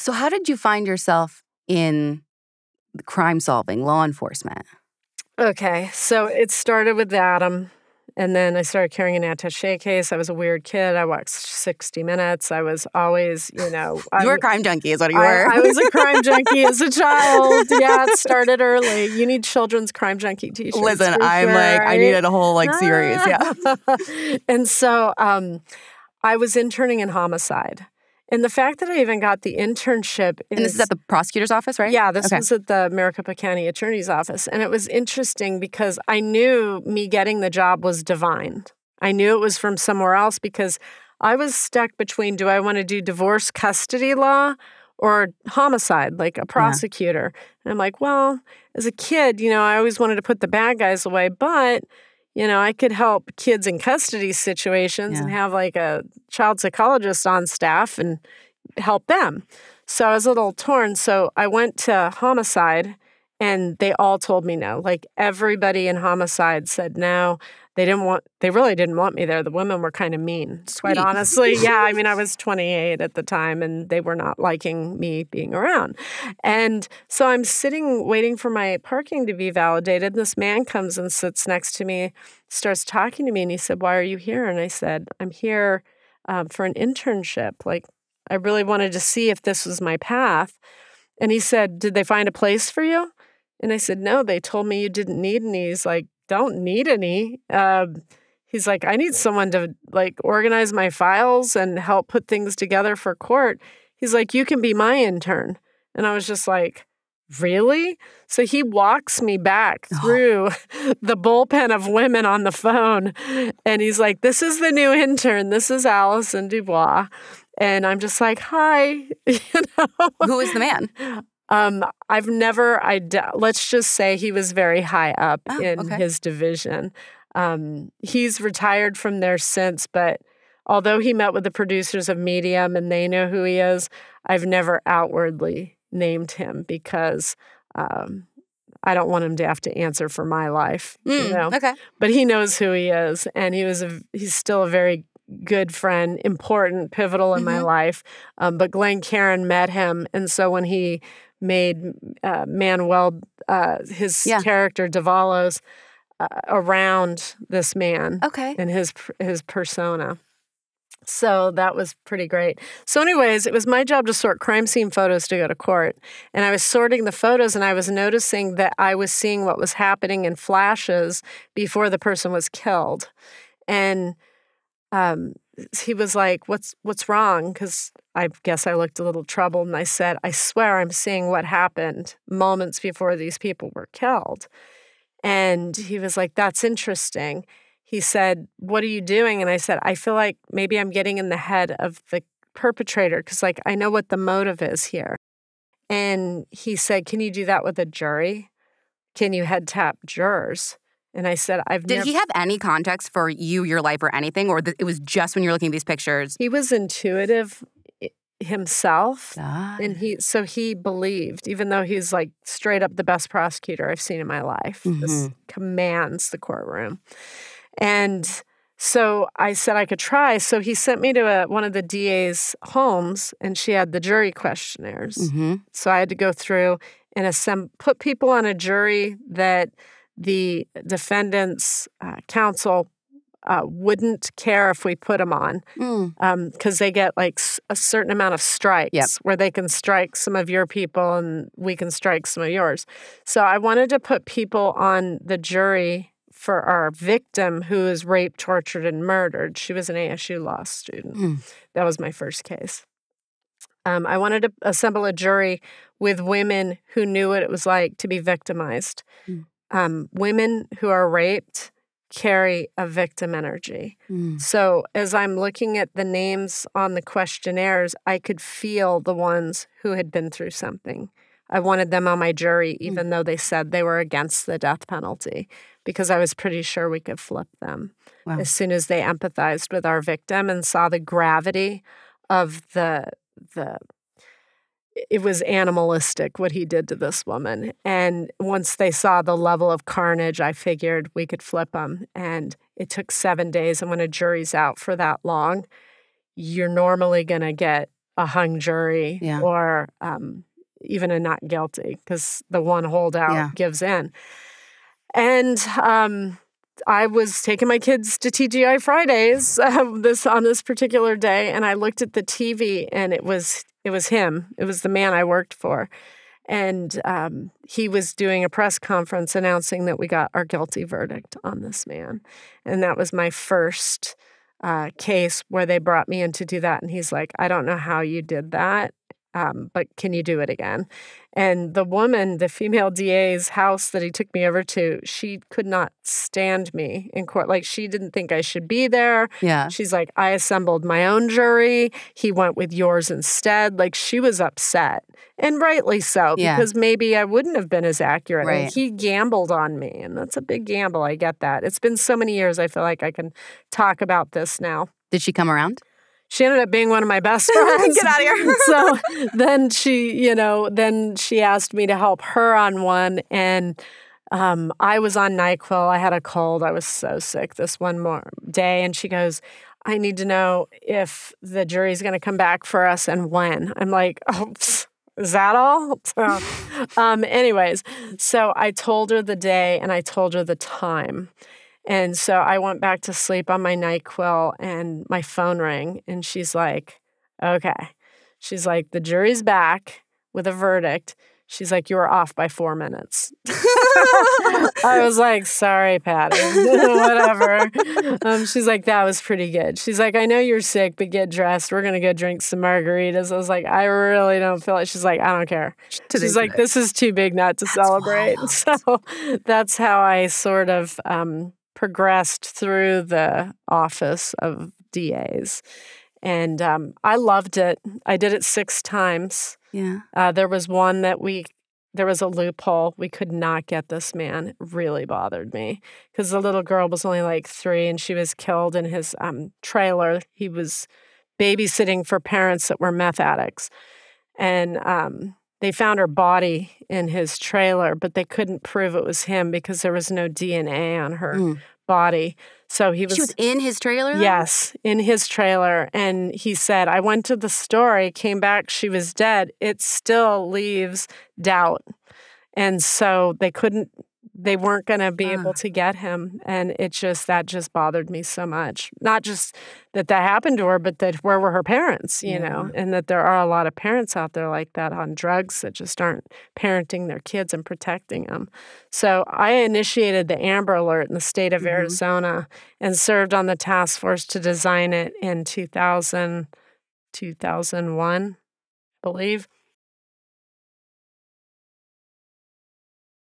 So how did you find yourself in crime solving, law enforcement? Okay, so it started with Adam, and then I started carrying an attaché case. I was a weird kid. I watched 60 Minutes. I was always, You were a crime junkie is what you were. I was a crime junkie as a child. Yeah, it started early. You need children's crime junkie t-shirts. Listen, I'm right? I needed a whole series. Yeah. And so I was interning in homicide. And the fact that I even got the internship is... And this is at the prosecutor's office, right? Yeah, this was at the Maricopa County Attorney's Office. And it was interesting because I knew me getting the job was divine. I knew it was from somewhere else because I was stuck between, do I want to do divorce custody law or homicide, like a prosecutor? And I'm like, well, as a kid, I always wanted to put the bad guys away, but... I could help kids in custody situations and have a child psychologist on staff and help them. So I was a little torn. So I went to homicide and they all told me no. Everybody in homicide said no. They really didn't want me there. The women were kind of mean, quite honestly. Yeah, I was 28 at the time and they were not liking me being around. And so I'm sitting waiting for my parking to be validated. This man comes and sits next to me, starts talking to me, and he said, "Why are you here?" And I said, "I'm here for an internship. I really wanted to see if this was my path." And he said, "Did they find a place for you?" And I said, "No, they told me you didn't need any." He's like, "Don't need any." He's like, "I need someone to organize my files and help put things together for court." He's like, "You can be my intern." And I was just like, "Really?" So he walks me back through the bullpen of women on the phone. And he's like, "This is the new intern. This is Allison Dubois." And I'm just like, "Hi." Who is the man? Let's just say he was very high up in okay. his division. He's retired from there since, but although he met with the producers of Medium and they know who he is, I've never outwardly named him because I don't want him to have to answer for my life. Okay. But he knows who he is, and he's still a very good friend, important, pivotal in my life. But Glenn Caron met him, and so when he made Manuel, his character Davalos, around this man and his persona. So that was pretty great. So anyways, it was my job to sort crime scene photos to go to court. And I was sorting the photos and I was noticing that I was seeing what was happening in flashes before the person was killed. And he was like, what's wrong? Because I guess I looked a little troubled. And I said, "I swear I'm seeing what happened moments before these people were killed." And he was like, "That's interesting." He said, "What are you doing?" And I said, "I feel like maybe I'm getting in the head of the perpetrator because I know what the motive is here." And he said, "Can you do that with a jury? Can you head tap jurors?" And I said, Did he have any context for your life or anything? Or it was just when you're looking at these pictures? He was intuitive himself. And he believed, even though he's straight up the best prosecutor I've seen in my life. This commands the courtroom. And so I said I could try. So he sent me to one of the DA's homes, and she had the jury questionnaires. So I had to go through and put people on a jury that the defendant's counsel wouldn't care if we put them on because they get a certain amount of strikes where they can strike some of your people and we can strike some of yours. So I wanted to put people on the jury for our victim who is raped, tortured, and murdered. She was an ASU law student. That was my first case. I wanted to assemble a jury with women who knew what it was like to be victimized. Women who are raped carry a victim energy. So as I'm looking at the names on the questionnaires, I could feel the ones who had been through something. I wanted them on my jury, even though they said they were against the death penalty, because I was pretty sure we could flip them as soon as they empathized with our victim and saw the gravity of it was animalistic what he did to this woman. And once they saw the level of carnage, I figured we could flip them. And it took 7 days. And when a jury's out for that long, you're normally going to get a hung jury or even a not guilty, because the one holdout gives in. And I was taking my kids to TGI Fridays on this particular day, and I looked at the TV, and it was him. It was the man I worked for. And he was doing a press conference announcing that we got our guilty verdict on this man. And that was my first case where they brought me in to do that. And he's like, I don't know how you did that, but can you do it again? And the woman, the female DA's house that he took me over to, she could not stand me in court. Like, she didn't think I should be there. Yeah. She's like, I assembled my own jury. He went with yours instead. Like, she was upset. And rightly so, because maybe I wouldn't have been as accurate. Right. And he gambled on me, and that's a big gamble. I get that. It's been so many years, I feel like I can talk about this now. Did she come around? She ended up being one of my best friends. Get out of here. So then she asked me to help her on one, and I was on NyQuil. I had a cold. I was so sick this one more day, and she goes, I need to know if the jury's going to come back for us and when. I'm like, oh, is that all? So, anyways, so I told her the day and I told her the time. And so I went back to sleep on my NyQuil, and my phone rang, and she's like, okay. She's like, the jury's back with a verdict. She's like, you were off by 4 minutes. I was like, sorry, Patty, whatever. She's like, that was pretty good. She's like, I know you're sick, but get dressed. We're going to go drink some margaritas. I was like, I really don't feel it. She's like, I don't care. She's like, this is too big not to celebrate. Wild. So that's how I sort of progressed through the office of DAs. And I loved it. I did it 6 times. Yeah. There was one that there was a loophole. We could not get this man. It really bothered me because the little girl was only like 3 and she was killed in his trailer. He was babysitting for parents that were meth addicts. And they found her body in his trailer, but they couldn't prove it was him because there was no DNA on her body. So she was in his trailer, though? Yes, in his trailer. And he said, I went to the store, I came back, she was dead. It still leaves doubt. And so they weren't going to be able to get him. And that just bothered me so much. Not just that happened to her, but that where were her parents, you know, and that there are a lot of parents out there like that on drugs that just aren't parenting their kids and protecting them. So I initiated the Amber Alert in the state of Arizona and served on the task force to design it in 2001, I believe.